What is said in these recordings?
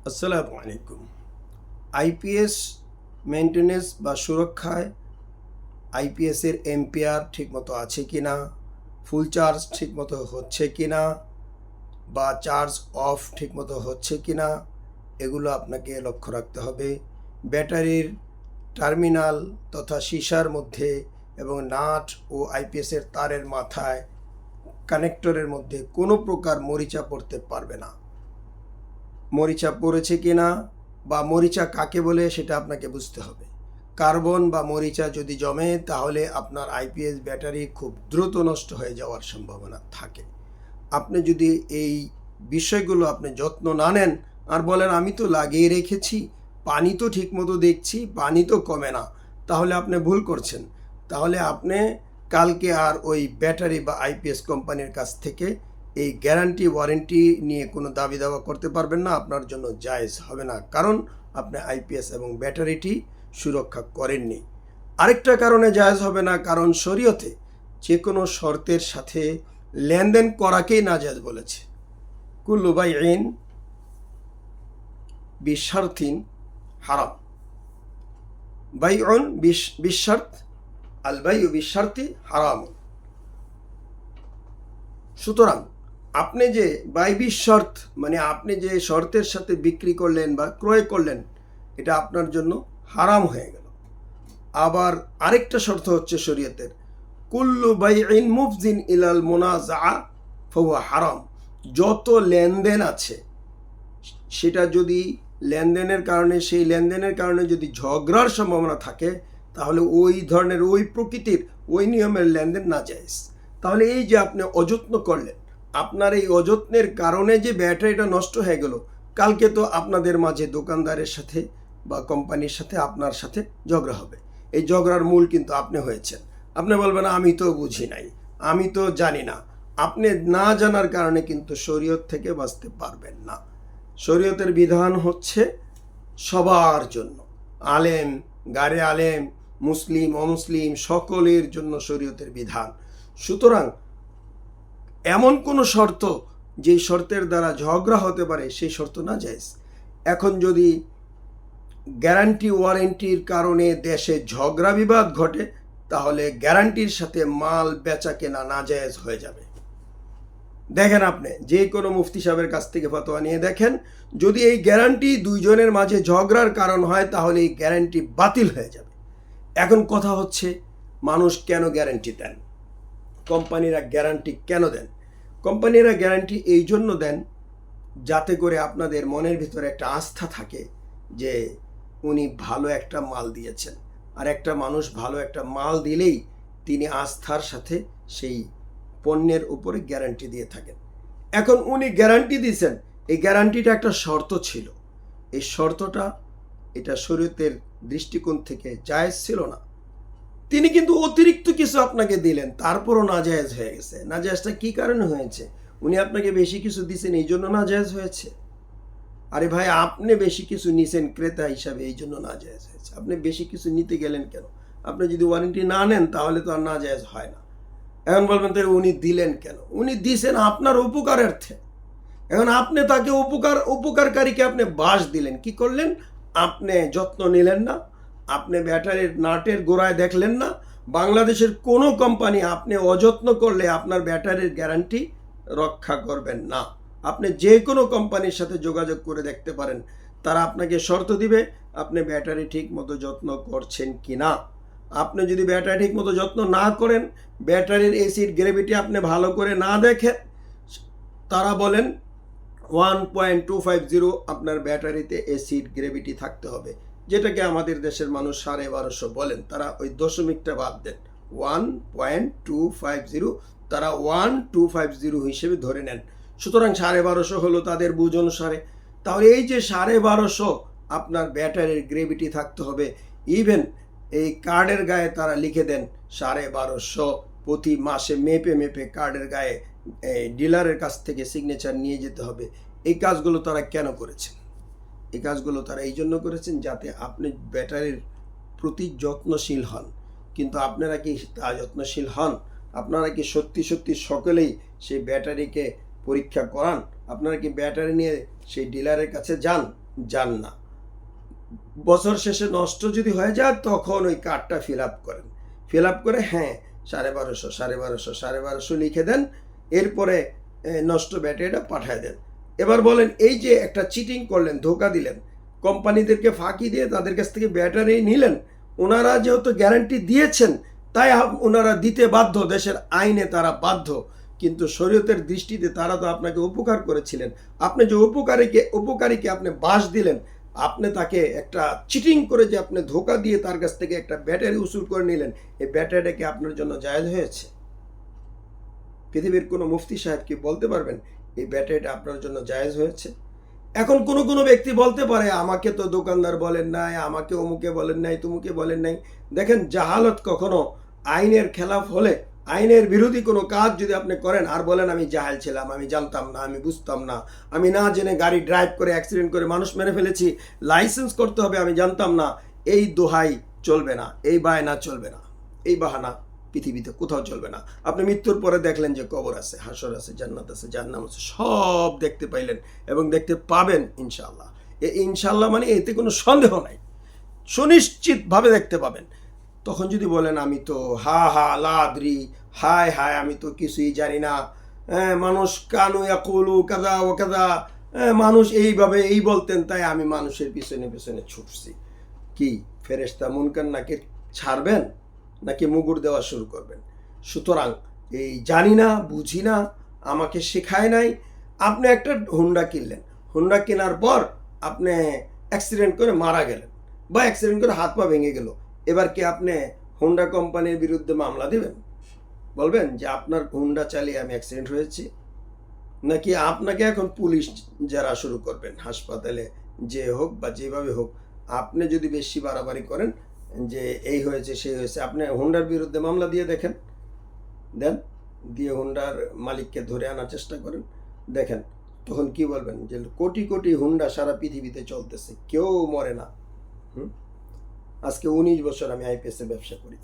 আসসালামু আলাইকুম। IPS maintenance বা সুরক্ষায় আইপিএসের এম্পিয়ার ঠিকমতো আছে কি না, ফুল চার্জ ঠিকমতো হচ্ছে কি না, বা চার্জ অফ ঠিকমতো হচ্ছে কি না, এগুলো আপনাকে লক্ষ্য রাখতে হবে। ব্যাটারির টার্মিনাল তথা সীসার মধ্যে এবং নাট ও আইপিএসের তারের মাথায় কানেক্টরের মধ্যে কোনো প্রকার মরিচা পড়তে পারবে না। মরিচা পড়েছে কিনা বা মরিচা কাকে বলে সেটা আপনাকে বুঝতে হবে। কার্বন বা মরিচা যদি জমে তাহলে আপনার আইপিএস ব্যাটারি খুব দ্রুত নষ্ট হয়ে যাওয়ার সম্ভাবনা থাকে। আপনি যদি এই বিষয়গুলো আপনি যত্ন না নেন আর বলেন আমি তো লাগিয়ে রেখেছি, পানি তো ঠিকমতো দেখছি, পানি তো কমে না, তাহলে আপনি ভুল করছেন। তাহলে আপনি কালকে আর ওই ব্যাটারি বা আইপিএস কোম্পানির কাছ থেকে এই গ্যারান্টি ওয়ারেন্টি নিয়ে কোনো দাবি দাওয়া করতে পারবেন না, আপনার জন্য জায়েজ হবে না, কারণ আপনি আইপিএস এবং ব্যাটারিটি সুরক্ষা করেননি। আরেকটা কারণে জায়েজ হবে না, কারণ শরীয়তে যে কোনো শর্তের সাথে লেনদেন করাকেই নাজায়েজ বলেছে। কুল্লু বাইইন বিশারতিন হারাম। বাইউন বিশারত, আল বাইউ বিশারতি হারাম। সুতরাং আপনি যে বাইবিশ শর্ত, মানে আপনি যে শর্তের সাথে বিক্রি করলেন বা ক্রয় করলেন, এটা আপনার জন্য হারাম হয়ে গেল। আবার আরেকটা শর্ত হচ্ছে শরীয়তের, কুল্লু বাইইন মুফজিন ইলাল মুনাজাআ ফাহুয়া হারাম। যত লেনদেন আছে সেটা যদি সেই লেনদেনের কারণে যদি ঝগড়ার সম্ভাবনা থাকে, তাহলে ওই ধরনের ওই প্রকৃতির ওই নিয়মের লেনদেন না জায়েজ। তাহলে এই যে আপনি অযত্ন করলেন, আপনার এই অযত্নের কারণে যে ব্যাটারিটা নষ্ট হয়ে গেল, কালকে তো আপনাদের মাঝে দোকানদারের সাথে বা কোম্পানির সাথে আপনার সাথে ঝগড়া হবে। এই ঝগড়ার মূল কিন্তু আপনি হয়েছেন। আপনি বলবেন আমি তো বুঝি নাই, আমি তো জানি না। আপনি না জানার কারণে কিন্তু শরীয়ত থেকে বাঁচতে পারবেন না। শরীয়তের বিধান হচ্ছে সবার জন্য, আলেম, গারে আলেম, মুসলিম অমুসলিম সকলের জন্য শরীয়তের বিধান। সুতরাং এমন কোনো শর্ত যেই শর্তের দ্বারা ঝগড়া হতে পারে সেই শর্ত না জায়েজ। এখন যদি গ্যারান্টি ওয়ারেন্টির কারণে দেশে ঝগড়া বিবাদ ঘটে, তাহলে গ্যারান্টির সাথে মাল বেচা কেনা নাজায়েজ হয়ে যাবে। দেখেন, আপনি যে কোনো মুফতি সাহেবের কাছ থেকে ফতোয়া নিয়ে দেখেন, যদি এই গ্যারান্টি দুইজনের মাঝে ঝগড়ার কারণ হয় তাহলে এই গ্যারান্টি বাতিল হয়ে যাবে। এখন কথা হচ্ছে, মানুষ কেন গ্যারান্টি দেন, কোম্পানিরা গ্যারান্টি কেন দেন? কোম্পানিরা গ্যারান্টি এই জন্য দেন যাতে করে আপনাদের মনের ভিতরে একটা আস্থা থাকে যে উনি ভালো একটা মাল দিয়েছেন। আর একটা মানুষ ভালো একটা মাল দিলেই তিনি আস্থার সাথে সেই পণ্যের উপরে গ্যারান্টি দিয়ে থাকেন। এখন উনি গ্যারান্টি দিয়েছেন, এই গ্যারান্টিটা একটা শর্ত ছিল। এই শর্তটা এটা শরীয়তের দৃষ্টিকোণ থেকে জায়েজ ছিল না। তিনি কিন্তু অতিরিক্ত কিছু আপনাকে দিলেন, তারপরও নাজায়েজ হয়ে গেছে। নাজায়েজটা কি কারণে হয়েছে? উনি আপনাকে বেশি কিছু দিয়েছেন এই জন্য নাজায়েজ হয়েছে? আরে ভাই, আপনি বেশি কিছু নিছেন ক্রেতা হিসাবে, এই জন্য নাজায়েজ হয়েছে। আপনি বেশি কিছু নিতে গেলেন কেন? আপনি যদি ওয়ারেন্টি না নেন তাহলে তো আর নাজায়েজ হয় না। এখন বলবেন তো উনি দিলেন কেন? উনি দিছেন আপনার উপকারার্থে। এখন আপনি তাকে উপকারকারীকে আপনি বাস দিলেন, কি করলেন? আপনি যত্ন নিলেন না, আপনি ব্যাটারির নাটের গোড়ায় দেখলেন না। বাংলাদেশের কোনো কোম্পানি আপনি অযত্ন করলে আপনার ব্যাটারির গ্যারান্টি রক্ষা করবেন না। আপনি যে কোনো কোম্পানির সাথে যোগাযোগ করে দেখতে পারেন, তারা আপনাকে শর্ত দিবে আপনি ব্যাটারি ঠিক মতো যত্ন করছেন কি না। আপনি যদি ব্যাটারি ঠিক মতো যত্ন না করেন, ব্যাটারির এসিড গ্রেভিটি আপনি ভালো করে না দেখেন, তারা বলেন 1.250 আপনার ব্যাটারিতে অ্যাসিড গ্রেভিটি থাকতে হবে, যেটাকে আমাদের দেশের মানুষ 1250 বলেন। তারা ওই দশমিকটা বাদ দেন, 1.250 তারা 1250 হিসেবে ধরে নেন। সুতরাং 1250 হলো তাদের বুঝ অনুসারে। তাহলে এই যে 1250 আপনার ব্যাটারির গ্রেভিটি থাকতে হবে, ইভেন এই কার্ডের গায়ে তারা লিখে দেন 1250 প্রতি মাসে মেপে মেপে কার্ডের গায়ে ডিলারের কাছ থেকে সিগনেচার নিয়ে যেতে হবে। এই কাজগুলো তারা কেন করেছেন? এই কাজগুলো তারা এই জন্য করেছেন যাতে আপনি ব্যাটারির প্রতি যত্নশীল হন। কিন্তু আপনারা কি তা যত্নশীল হন? আপনারা কি সত্যি সত্যি সকলেই সেই ব্যাটারিকে পরীক্ষা করান? আপনারা কি ব্যাটারি নিয়ে সেই ডিলারের কাছে যান? যান না। বছর শেষে নষ্ট যদি হয়ে যায় তখন ওই কার্ডটা ফিল আপ করেন, ফিল আপ করে হ্যাঁ 1250 1250 লিখে দেন, এরপরে নষ্ট ব্যাটারিটা পাঠিয়ে দেন। এবার বলেন এই যে একটা চিটিং করলেন, ধোকা দিলেন, কোম্পানিদেরকে ফাঁকি দিয়ে তাদের কাছ থেকে ব্যাটারি নিলেন, ওনারা যেহেতু গ্যারান্টি দিয়েছেন তাই ওনারা দিতে বাধ্য, দেশের আইনে তারা বাধ্য, কিন্তু শরীয়তের দৃষ্টিতে তারা তো আপনাকে উপকার করেছিলেন। আপনি যে উপকারীকে আপনি বাস দিলেন, আপনি তাকে একটা চিটিং করে যে আপনি ধোকা দিয়ে তার কাছ থেকে একটা ব্যাটারি উসুল করে নিলেন, এই ব্যাটারিটা কি আপনার জন্য জায়েজ হয়েছে? পৃথিবীর কোনো মুফতি সাহেব কি বলতে পারবেন এই ব্যাটারিটা আপনার জন্য জায়েজ হয়েছে? এখন কোনো ব্যক্তি বলতে পারে আমাকে তো দোকানদার বলেন নাই, আমাকে অমুকে বলেন নাই, তুমুকে বলেন নাই। দেখেন, জাহালত কখনো আইনের খেলাফ হলে, আইনের বিরোধী কোনো কাজ যদি আপনি করেন আর বলেন আমি জাহেল ছিলাম, আমি জানতাম না, আমি বুঝতাম না, আমি না জেনে গাড়ি ড্রাইভ করে অ্যাক্সিডেন্ট করে মানুষ মেরে ফেলেছি, লাইসেন্স করতে হবে, আমি জানতাম না, এই দোহাই চলবে না, এই বায়না চলবে না, এই বাহানা পৃথিবীতে কোথাও চলবে না। আপনি মৃত্যুর পরে দেখলেন যে কবর আছে, হাসর আছে, জান্নাত আছে, জাহান্নাম আছে, সব দেখতে পাইলেন এবং দেখতে পাবেন ইনশাআল্লাহ। ইনশাআল্লাহ মানে এতে কোনো সন্দেহ নাই, সুনিশ্চিতভাবে দেখতে পাবেন। তখন যদি বলেন আমি তো লাদ্রি, হায় হায় আমি তো কিছুই জানি না, মানুষ কানু ইয়াকুলু কাদা ও কাদা, মানুষ এইভাবে এই বলতেন তাই আমি মানুষের পিছনে পিছনে ছুটছি। কি ফেরেশতা মুনকার নাকির ছাড়বেন নাকি মুগুর দেওয়া শুরু করবেন? সুতরাং এই জানি না, বুঝি না, আমাকে শেখায় নাই। আপনি একটা হুন্ডা কিনলেন, হুন্ডা কেনার পর আপনি অ্যাক্সিডেন্ট করে মারা গেলেন বা অ্যাক্সিডেন্ট করে হাত পা ভেঙে গেল, এবার কি আপনি হুন্ডা কোম্পানির বিরুদ্ধে মামলা দিবেন? বলবেন যে আপনার হুন্ডা চালিয়ে আমি অ্যাক্সিডেন্ট হয়েছি? নাকি আপনাকে এখন পুলিশ যারা শুরু করবেন, হাসপাতালে যে হোক বা যেভাবে হোক, আপনি যদি বেশি বাড়াবাড়ি করেন যে এই হয়েছে সেই হয়েছে, আপনি হুন্ডার বিরুদ্ধে মামলা দিয়ে দেখেন, দেন, দিয়ে হুন্ডার মালিককে ধরে আনার চেষ্টা করেন, দেখেন তখন কি বলবেন যে কোটি কোটি হুন্ডা সারা পৃথিবীতে চলতেছে, কেউ মরে না। আজকে 19 বছর আমি আইপিএসের ব্যবসা করি,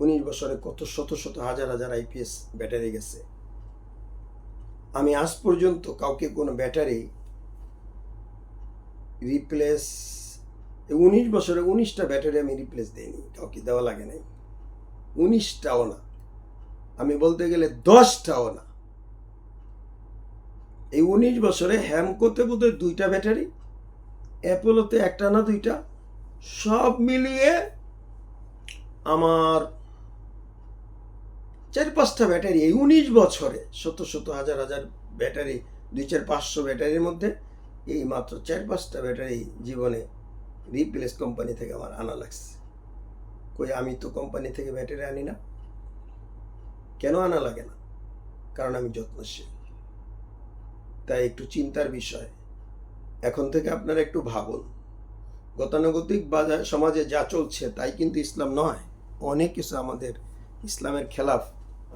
19 বছরে কত শত শত হাজার হাজার আইপিএস ব্যাটারি গেছে। আমি আজ পর্যন্ত কাউকে কোনো ব্যাটারি রিপ্লেস, 19 বছরে 19টা ব্যাটারি আমি রিপ্লেস দিইনি, কাউকে দেওয়া লাগে নাই। 19টাও না, আমি বলতে গেলে 10টাও না। এই 19 বছরে হ্যামকোতে বোধহয় 2টা ব্যাটারি, অ্যাপোলোতে 1টা না 2টা, সব মিলিয়ে আমার 4-5টা ব্যাটারি এই 19 বছরে, শত শত হাজার হাজার ব্যাটারি, 200-500 ব্যাটারির মধ্যে এই মাত্র 4-5টা ব্যাটারি জীবনে রিপ্লেস কোম্পানি থেকে আমার আনা লাগছে। কই আমি তো কোম্পানি থেকে ব্যাটারি আনি না। কেন আনা লাগে না? কারণ আমি যত্নশীল। তাই একটু চিন্তার বিষয়। এখন থেকে আপনারা একটু ভাবুন, গতানুগতিক বাজার সমাজে যা চলছে তাই কিন্তু ইসলাম নয়, অনেক কিছু আমাদের ইসলামের খেলাফ,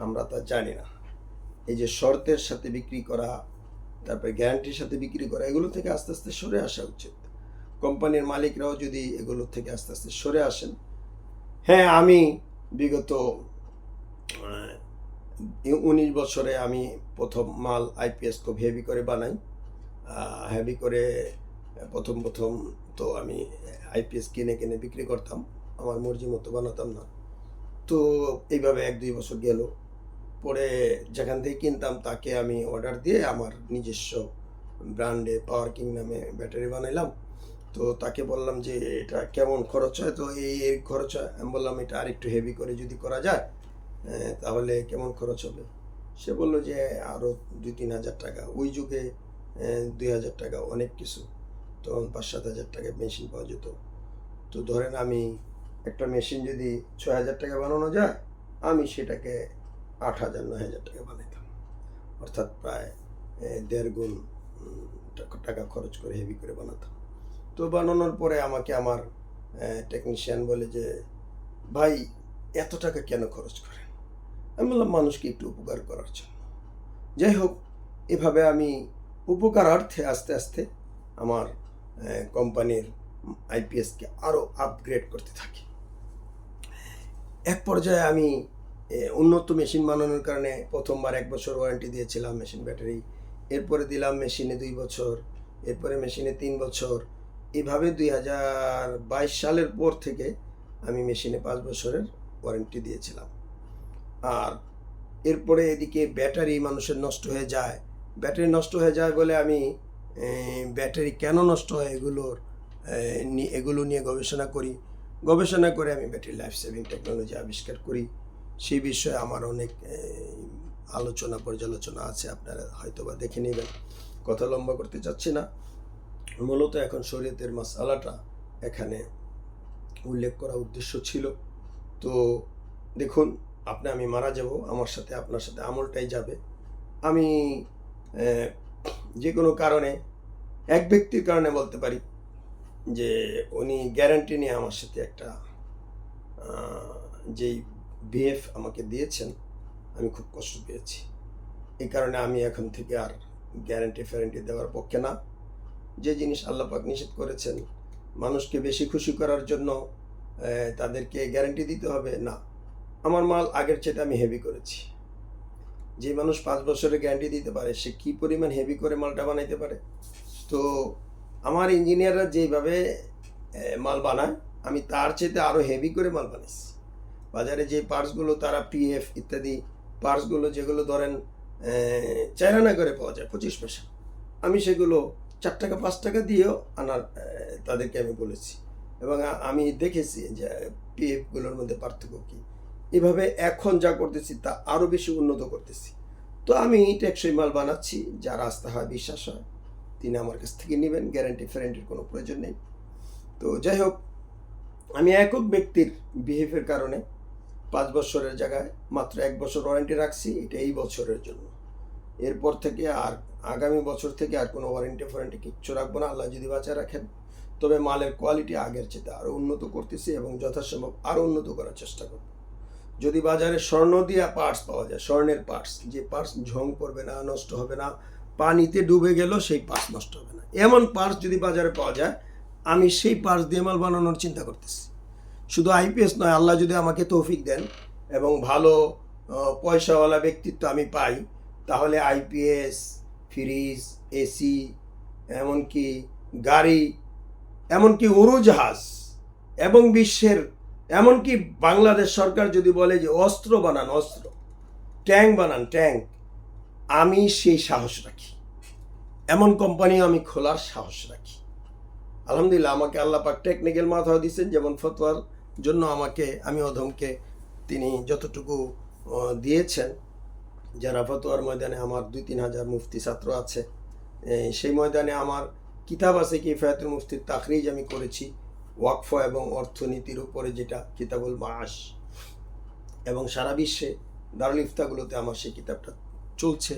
আমরা তা জানি না। এই যে শর্তের সাথে বিক্রি করা, তারপরে গ্যারান্টির সাথে বিক্রি করা, এগুলো থেকে আস্তে আস্তে সরে আসা উচিত। কোম্পানির মালিকরাও যদি এগুলো থেকে আস্তে আস্তে সরে আসেন। হ্যাঁ, আমি বিগত 19 বছরে আমি প্রথম মাল আইপিএস খুব হেভি করে বানাই, হেভি করে প্রথম তো আমি আইপিএস কিনে কিনে বিক্রি করতাম, আমার মর্জি মতো বানাতাম না। তো এইভাবে 1-2 বছর গেল, পরে যেখান থেকে কিনতাম তাকে আমি অর্ডার দিয়ে আমার নিজস্ব ব্র্যান্ডে পাওয়ার কিং নামে ব্যাটারি বানাইলাম। তো তাকে বললাম যে এটা কেমন খরচ হয়, তো এই খরচ হয়। আমি বললাম এটা আরেকটু হেভি করে যদি করা যায় তাহলে কেমন খরচ হবে? সে বললো যে আরও 2-3 হাজার টাকা। ওই যুগে 2,000 টাকা অনেক কিছু, তখন 5-7 হাজার টাকায় মেশিন পাওয়া যেত। তো ধরেন আমি একটা মেশিন যদি 6,000 টাকা বানানো যায়, আমি সেটাকে 8,000-9,000 টাকা বানাইতাম, অর্থাৎ প্রায় 1.5 গুণ টাকা খরচ করে হেভি করে বানাতাম। তো বানানোর পরে আমাকে আমার টেকনিশিয়ান বলে যে ভাই এত টাকা কেন খরচ করেন? আমি বললাম মানুষকে একটু উপকার করার জন্য। যাই হোক, এভাবে আমি উপকারার্থে আস্তে আস্তে আমার কোম্পানির আইপিএসকে আরও আপগ্রেড করতে থাকি। এক পর্যায়ে আমি উন্নত মেশিন বানানোর কারণে প্রথমবার 1 বছর ওয়ারেন্টি দিয়েছিলাম মেশিন ব্যাটারি, এরপরে দিলাম মেশিনে 2 বছর, এরপরে মেশিনে 3 বছর, এইভাবে 2022 সালের পর থেকে আমি মেশিনে 5 বছরের ওয়ারেন্টি দিয়েছিলাম। আর এরপরে এদিকে ব্যাটারি মানুষের নষ্ট হয়ে যায়। ব্যাটারি নষ্ট হয়ে যায় বলে আমি ব্যাটারি কেন নষ্ট হয় এগুলো নিয়ে গবেষণা করি। গবেষণা করে আমি ব্যাটারি লাইফ সেভিং টেকনোলজি আবিষ্কার করি। সেই বিষয়ে আমার অনেক আলোচনা পর্যালোচনা আছে, আপনারা হয়তো বা দেখে নেবেন। কথা লম্বা করতে চাচ্ছি না। মূলত এখন শরীয়তের মাসআলাটা এখানে উল্লেখ করা উদ্দেশ্য ছিল। তো দেখুন, আমি মারা যাব, আমার সাথে আপনার সাথে আমলটাই যাবে। আমি যে কোনো কারণে এক ব্যক্তির কারণে বলতে পারি যে উনি গ্যারান্টি নিয়ে আমার সাথে একটা যেই বিএফ আমাকে দিয়েছেন, আমি খুব কষ্ট পেয়েছি। এই কারণে আমি এখন থেকে আর গ্যারান্টি দেওয়ার পক্ষে না। যে জিনিস আল্লাহ পাক নিষেধ করেছেন, মানুষকে বেশি খুশি করার জন্য তাদেরকে গ্যারান্টি দিতে হবে না। আমার মাল আগের চেয়ে আমি হেভি করেছি। যে মানুষ 5 বছরের গ্যারান্টি দিতে পারে, সে কি পরিমাণ হেভি করে মালটা বানাইতে পারে। তো আমার ইঞ্জিনিয়াররা যেভাবে মাল বানায়, আমি তার চেয়ে আরও হেভি করে মাল বানাইছি। বাজারে যে পার্টসগুলো তারা পিএফ ইত্যাদি পার্টসগুলো যেগুলো ধরেন 4 আনা করে পাওয়া যায় 25 পয়সা, আমি সেগুলো 4 টাকা 5 টাকা দিয়েও আনার তাদেরকে আমি বলেছি। এবং আমি দেখেছি যে পিএফগুলোর মধ্যে পার্থক্য কী। এভাবে এখন যা করতেছি তা আরও বেশি উন্নত করতেছি। তো আমি টেকসই মাল বানাচ্ছি, যার আস্থা হয় বিশ্বাস হয় তিনি আমার কাছ থেকে নেবেন। গ্যারান্টির কোনো প্রয়োজন নেই। তো যাই হোক, আমি একক ব্যক্তির বিহেভের কারণে 5 বছরের জায়গায় মাত্র 1 বছর ওয়ারেন্টি রাখছি। এটা এই বছরের জন্য। এরপর থেকে আর আগামী বছর থেকে আর কোনো ওয়ারেন্টি কিচ্ছু রাখবো না, আল্লাহ যদি বাঁচায় রাখেন। তবে মালের কোয়ালিটি আগের চেয়ে আরও উন্নত করতেছি এবং যথাসম্ভব আরও উন্নত করার চেষ্টা করব। যদি বাজারে স্বর্ণ দিয়া পার্টস পাওয়া যায়, স্বর্ণের পার্টস, যে পার্টস ঝং পড়বে না, নষ্ট হবে না, পানিতে ডুবে গেল সেই পার্টস নষ্ট হবে না, এমন পার্টস যদি বাজারে পাওয়া যায়, আমি সেই পার্টস দিয়ে মাল বানানোর চিন্তা করতেছি। শুধু আইপিএস নয়, আল্লাহ যদি আমাকে তৌফিক দেন এবং ভালো পয়সাওয়ালা ব্যক্তিত্ব আমি পাই, তাহলে আইপিএস, ফ্রিজ, এসি, এমনকি গাড়ি, এমনকি উড়োজাহাজ এবং বিশ্বের, এমনকি বাংলাদেশ সরকার যদি বলে যে অস্ত্র বানান, অস্ত্র, ট্যাঙ্ক বানান, ট্যাঙ্ক, আমি সেই সাহস রাখি। এমন কোম্পানি আমি খোলার সাহস রাখি। আলহামদুলিল্লাহ, আমাকে আল্লাহ পাক টেকনিক্যাল মাথাও দিচ্ছেন। যেমন ফতোয়ার জন্য আমি অধমকে তিনি যতটুকু দিয়েছেন, যারা ফতোয়ার ময়দানে আমার 2-3 হাজার মুফতি ছাত্র আছে, সেই ময়দানে আমার কিতাব আছে কিফায়াতুল মুফতির তাখরিজ আমি করেছি ওয়াকফ এবং অর্থনীতির উপরে, যেটা কিতাবুল মাআশ, এবং সারা বিশ্বে দারুল ইফতাগুলোতে আমার সেই কিতাবটা চলছে।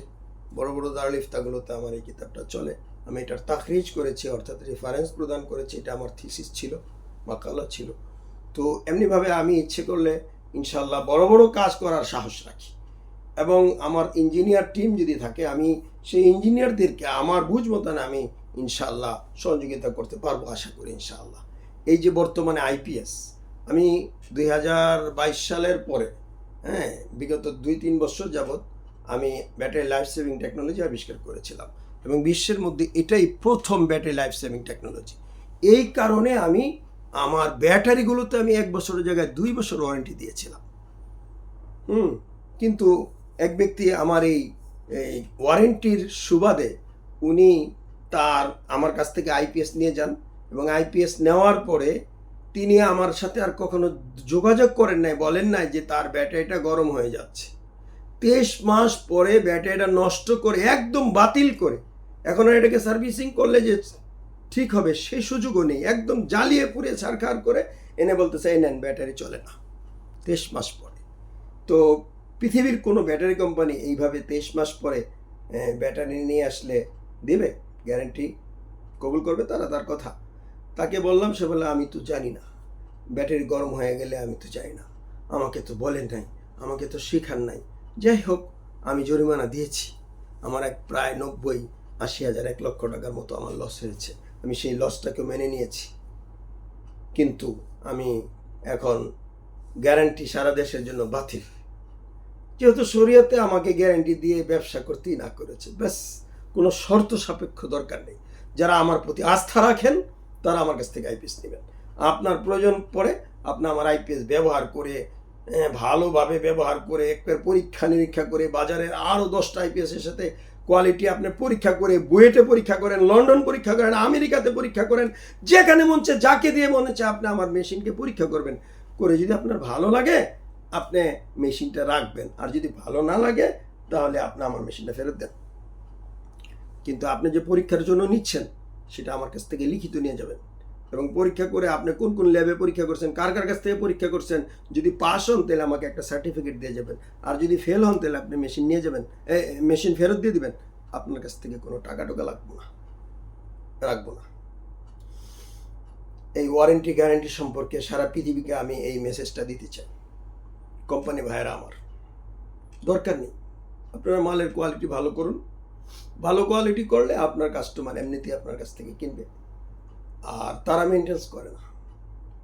বড় বড় দারুল ইফতাগুলোতে আমার এই কিতাবটা চলে। আমি এটার তাখরিজ করেছি, অর্থাৎ রেফারেন্স প্রদান করেছি। এটা আমার থিসিস ছিল, মাকালা ছিল। তো এমনিভাবে আমি ইচ্ছে করলে ইনশাল্লাহ বড় বড় কাজ করার সাহস রাখি। এবং আমার ইঞ্জিনিয়ার টিম যদি থাকে, আমি সেই ইঞ্জিনিয়ারদেরকে আমার বুঝ মতন আমি ইনশাল্লাহ সহযোগিতা করতে পারবো, আশা করি ইনশাআল্লাহ। এই যে বর্তমানে আইপিএস, আমি 2022 সালের পরে, বিগত 2-3 বছর যাবৎ আমি ব্যাটারি লাইফ সেভিং টেকনোলজি আবিষ্কার করেছিলাম এবং বিশ্বের মধ্যে এটাই প্রথম ব্যাটারি লাইফ সেভিং টেকনোলজি। এই কারণে আমি আমার ব্যাটারিগুলোতে আমি 1 বছরের জায়গায় 2 বছর ওয়ারেন্টি দিয়েছিলাম। কিন্তু এক ব্যক্তি আমার এই ওয়ারেন্টির সুবাদে উনি আমার কাছ থেকে আইপিএস নিয়ে যান এবং আইপিএস নেওয়ার পরে তিনি আমার সাথে আর কখনো যোগাযোগ করেন নাই, বলেন নাই যে তার ব্যাটারিটা গরম হয়ে যাচ্ছে। 23 মাস পরে ব্যাটারিটা নষ্ট করে, একদম বাতিল করে, এখন আর এটাকে সার্ভিসিং করলে যে ঠিক হবে সেই সুযোগও নেই। একদম জ্বালিয়ে পুড়ে ছারখার করে এনে বলতেছে এই নেন, ব্যাটারি চলে না 23 মাস পরে। তো পৃথিবীর কোনো ব্যাটারি কোম্পানি এইভাবে 23 মাস পরে ব্যাটারি নিয়ে আসলে দেবে? গ্যারান্টি কবুল করবে তারা? তার কথা। তাকে বললাম, সে বলল আমি তো জানি না, ব্যাটারি গরম হয়ে গেলে আমি তো জানি না, আমাকে তো বলেন নাই, আমাকে তো শেখান নাই। যাই হোক, আমি জরিমানা দিয়েছি। আমার প্রায় 90-80 হাজার 1 লক্ষ টাকার মতো আমার লস হয়েছে। আমি সেই লসটাকে মেনে নিয়েছি। কিন্তু আমি এখন গ্যারান্টি সারা দেশের জন্য বাতিল, যেহেতু শরীয়তে আমাকে গ্যারান্টি দিয়ে ব্যবসা করতেই না করেছে। ব্যাস, কোনো শর্ত সাপেক্ষ দরকার নেই। যারা আমার প্রতি আস্থা রাখেন তারা আমার কাছ থেকে আইপিএস নেবেন। আপনার প্রয়োজন পড়ে আপনি আমার আইপিএস ব্যবহার করে ভালোভাবে ব্যবহার করে একবার পরীক্ষা নিরীক্ষা করে বাজারের আরও 10টা আইপিএসের সাথে কোয়ালিটি আপনি পরীক্ষা করে বুয়েটে পরীক্ষা করেন, লন্ডন পরীক্ষা করেন, আমেরিকাতে পরীক্ষা করেন, যেখানে মন চায় যাকে দিয়ে মনে চায় আপনি আমার মেশিনকে পরীক্ষা করবেন, করে যদি আপনার ভালো লাগে আপনি মেশিনটা রাখবেন, আর যদি ভালো না লাগে তাহলে আপনি আমার মেশিনটা ফেরত দেন। কিন্তু আপনি যে পরীক্ষার জন্য নিচ্ছেন সেটা আমার কাছ থেকে লিখিত নিয়ে যাবেন, এবং পরীক্ষা করে আপনি কোন কোন ল্যাবে পরীক্ষা করছেন, কার কার কাছ থেকে পরীক্ষা করছেন, যদি পাস হন তাহলে আমাকে একটা সার্টিফিকেট দিয়ে যাবেন, আর যদি ফেল হন তাহলে আপনি মেশিন নিয়ে যাবেন, মেশিন ফেরত দিয়ে দিবেন। আপনার কাছ থেকে কোনো টাকা টোকা রাখবো না। এই ওয়ারেন্টি গ্যারান্টি সম্পর্কে সারা পৃথিবীকে আমি এই মেসেজটা দিতে চাই। কোম্পানি ভাইয়েরা আমার, দরকার নেই, আপনারা মালের কোয়ালিটি ভালো করুন, ভালো কোয়ালিটি করলে আপনার কাস্টমার এমনিতেই আপনার কাছ থেকে কিনবে। আর তারা মেনটেন্স করে না।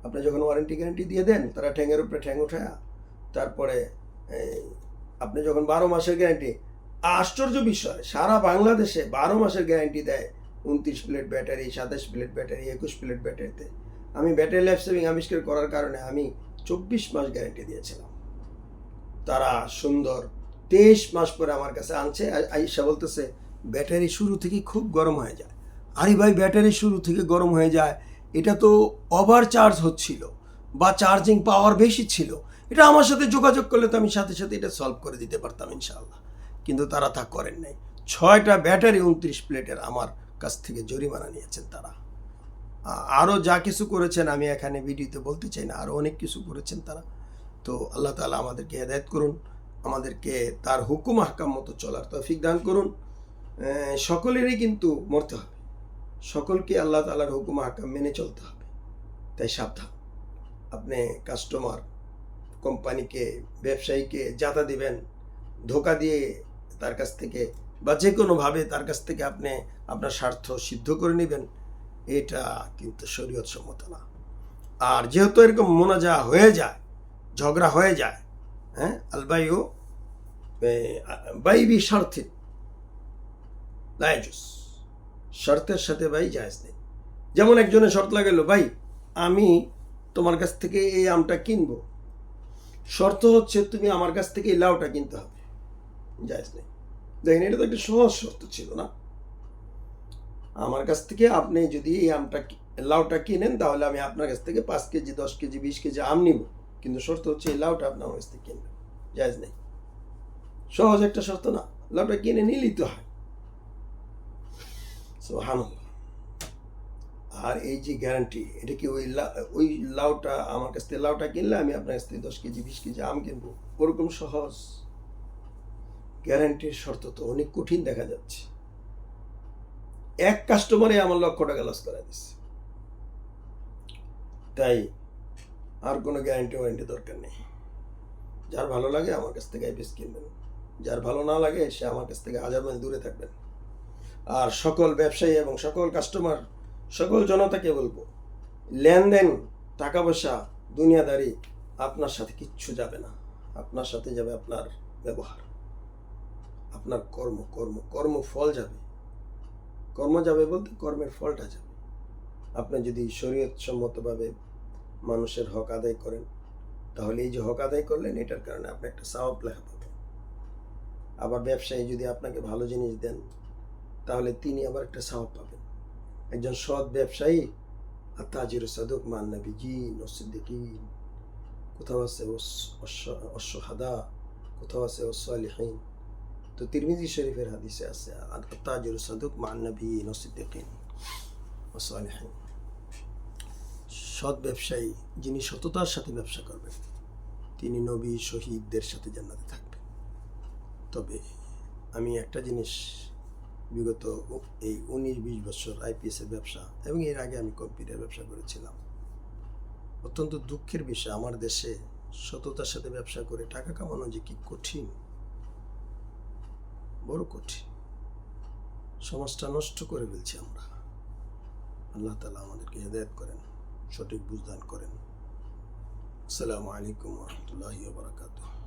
আপনি যখন ওয়ারেন্টি গ্যারান্টি দিয়ে দেন তারা ঠ্যাঙের উপরে ঠ্যাং উঠায়, তারপরে আপনি যখন 12 মাসের গ্যারান্টি, আশ্চর্য বিষয় সারা বাংলাদেশে 12 মাসের গ্যারান্টি দেয় 29 plate battery, 27 plate battery, 21 plate ব্যাটারিতে। আমি ব্যাটারি লাইফ সেভিং আবিষ্কার করার কারণে আমি 24 মাস গ্যারান্টি দিয়েছিলাম। তারা সুন্দর 23 মাস পরে আমার কাছে আনছে, আইসা বলতেছে ব্যাটারি শুরু থেকে খুব গরম হয়ে যায়। আরে ভাই, ব্যাটারি শুরু থেকে গরম হয়ে যায়, এটা তো ওভার চার্জ হচ্ছিল বা চার্জিং পাওয়ার বেশি ছিল, এটা আমার সাথে যোগাযোগ করলে তো আমি সাথে সাথে এটা সলভ করে দিতে পারতাম ইনশাআল্লাহ। কিন্তু তারা তা করেন নাই। 6টা ব্যাটারি 29 প্লেটের আমার কাছ থেকে জরিমানা নিয়েছেন তারা। আরও যা কিছু করেছেন আমি এখানে ভিডিওতে বলতে চাই না, আরও অনেক কিছু করেছেন তারা। তো আল্লাহ তাআলা আমাদেরকে হেদায়েত করুন, আমাদেরকে তার হুকুম আহকাম মতো চলার তৌফিক দান করুন। সকলেরই কিন্তু মরতে হবে, সকলকে আল্লাহ তাআলার হুকুম আহকাম মেনে চলতে হবে। তাই সাবধান, আপনি কাস্টমার, কোম্পানিকে, ব্যবসায়ীকে যাতা দিবেন, ধোকা দিয়ে তার কাছ থেকে বা যে কোনোভাবে তার কাছ থেকে আপনি আপনার স্বার্থ সিদ্ধ করে নেবেন, এটা কিন্তু শরীয়ত সম্মত না। আর যেহেতু এরকম মোনাজা হয়ে যায়, ঝগড়া হয়ে যায়, হ্যাঁ, আলবাইও বাইবি শর্তে লাইজুস, শর্তের সাথে ভাই জায়েজ নেই। যেমন একজনের শর্ত লাগাইলো, ভাই আমি তোমার কাছ থেকে এই আমটা কিনবো, শর্ত হচ্ছে তুমি আমার কাছ থেকে এই লাউটা কিনতে হবে, জায়েজ নেই। দেখেন, এটা তো একটা সহজ শর্ত ছিল না। আমার কাছ থেকে আপনি যদি এই লাউটা কিনেন তাহলে আমি আপনার কাছ থেকে 5 কেজি 10 কেজি 20 কেজি আম নিব, কিন্তু শর্ত হচ্ছে এই লাউটা আপনি আমার কাছ থেকে কিনবেন, জায়েজ নেই। সহজ একটা শর্ত না, লাউটা কিনে নিলেই তো হয়। সুবহানাল্লাহ। আর এই যে গ্যারান্টি, এটা কি ওই লাউটা আমার কাছ থেকে লাউটা কিনলে আমি আপনার কাছ থেকে 10 কেজি 20 কেজি আম কিনবো, ওরকম সহজ? গ্যারান্টির শর্ত তো অনেক কঠিন দেখা যাচ্ছে। এক কাস্টমারে আমার লক্ষ টাকা লস করে দিচ্ছে। তাই আর কোনো গ্যারান্টি ওয়ারেন্টি দরকার নেই। যার ভালো লাগে আমার কাছ থেকে আইপিএস কিনবেন, যার ভালো না লাগে সে আমার কাছ থেকে 1000 মাইল দূরে থাকবেন। আর সকল ব্যবসায়ী এবং সকল কাস্টমার, সকল জনতাকে বলবো, লেনদেন, টাকা পয়সা, দুনিয়াদারি আপনার সাথে কিচ্ছু যাবে না। আপনার সাথে যাবে আপনার ব্যবহার, আপনার কর্মফল যাবে। কর্ম যাবে বলতে কর্মের ফলটা যাবে। আপনি যদি শরীয়ত সম্মতভাবে মানুষের হক আদায় করেন, তাহলে এই যে হক আদায় করলেন এটার কারণে আপনি একটা সওয়াব লেখা পাবেন। আবার ব্যবসায়ী যদি আপনাকে ভালো জিনিস দেন তাহলে তিনি আবার একটা সওয়াব পাবেন। একজন সৎ ব্যবসায়ী, আত-তাজিরু সাদুক মান নাবিয়্যিন ওয়াস সিদ্দিকিন, কোথাও আছে ওয়াস-শুহাদা, কোথাও আছে ওয়াস-সালিহিন। তো তিরমিজি শরীফের হাদিসে আছে আত-তাজিরু সাদুক মান নাবিয়্যিন ওয়াস সিদ্দিকিন ওয়াস সালিহিন। সৎ ব্যবসায়ী, যিনি সততার সাথে ব্যবসা করবেন, তিনি নবী শহীদদের সাথে জান্নাতে থাকবেন। তবে আমি একটা জিনিস, বিগত এই 19-20 বছর আইপিএসের ব্যবসা এবং এর আগে আমি কম্পিউটার ব্যবসা করেছিলাম, অত্যন্ত দুঃখের বিষয় আমার দেশে সততার সাথে ব্যবসা করে টাকা কামানো যে কি কঠিন, বড় কঠিন। সমাজটা নষ্ট করে ফেলছি আমরা। আল্লাহ তাআলা আমাদেরকে হেদায়েত করেন, সঠিক বুঝদান করেন। আসসালামু আলাইকুম ওয়া রাহমাতুল্লাহি ওয়া বারাকাতুহু।